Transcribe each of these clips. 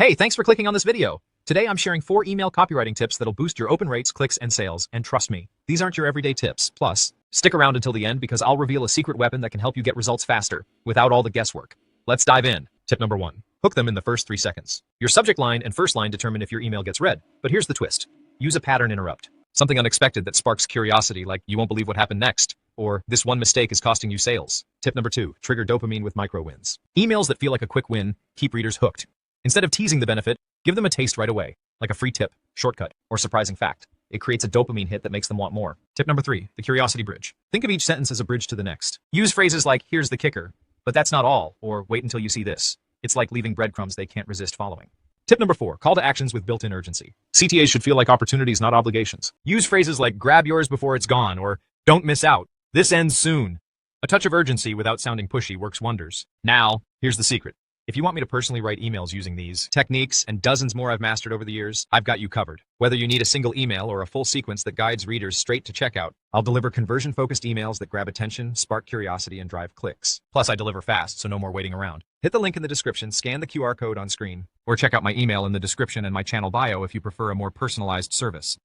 Hey, thanks for clicking on this video. Today I'm sharing 4 email copywriting tips that'll boost your open rates, clicks, and sales. And trust me, these aren't your everyday tips. Plus, stick around until the end because I'll reveal a secret weapon that can help you get results faster, without all the guesswork. Let's dive in. Tip number 1. Hook them in the first 3 seconds. Your subject line and first line determine if your email gets read. But here's the twist. Use a pattern interrupt. Something unexpected that sparks curiosity, like "you won't believe what happened next," or "this one mistake is costing you sales." Tip number 2. Trigger dopamine with micro wins. Emails that feel like a quick win keep readers hooked. Instead of teasing the benefit, give them a taste right away, like a free tip, shortcut, or surprising fact. It creates a dopamine hit that makes them want more. Tip number 3, the curiosity bridge. Think of each sentence as a bridge to the next. Use phrases like "here's the kicker," "but that's not all," or "wait until you see this." It's like leaving breadcrumbs they can't resist following. Tip number 4, call to actions with built-in urgency. CTAs should feel like opportunities, not obligations. Use phrases like "grab yours before it's gone," or "don't miss out," "this ends soon." A touch of urgency without sounding pushy works wonders. Now, here's the secret. If you want me to personally write emails using these techniques and dozens more I've mastered over the years, I've got you covered. Whether you need a single email or a full sequence that guides readers straight to checkout, I'll deliver conversion-focused emails that grab attention, spark curiosity, and drive clicks. Plus, I deliver fast, so no more waiting around. Hit the link in the description, scan the QR code on screen, or check out my email in the description and my channel bio if you prefer a more personalized service.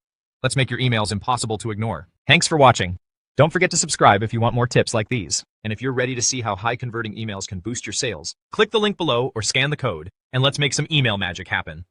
Let's make your emails impossible to ignore. Thanks for watching. Don't forget to subscribe if you want more tips like these. And if you're ready to see how high-converting emails can boost your sales, click the link below or scan the code, and let's make some email magic happen.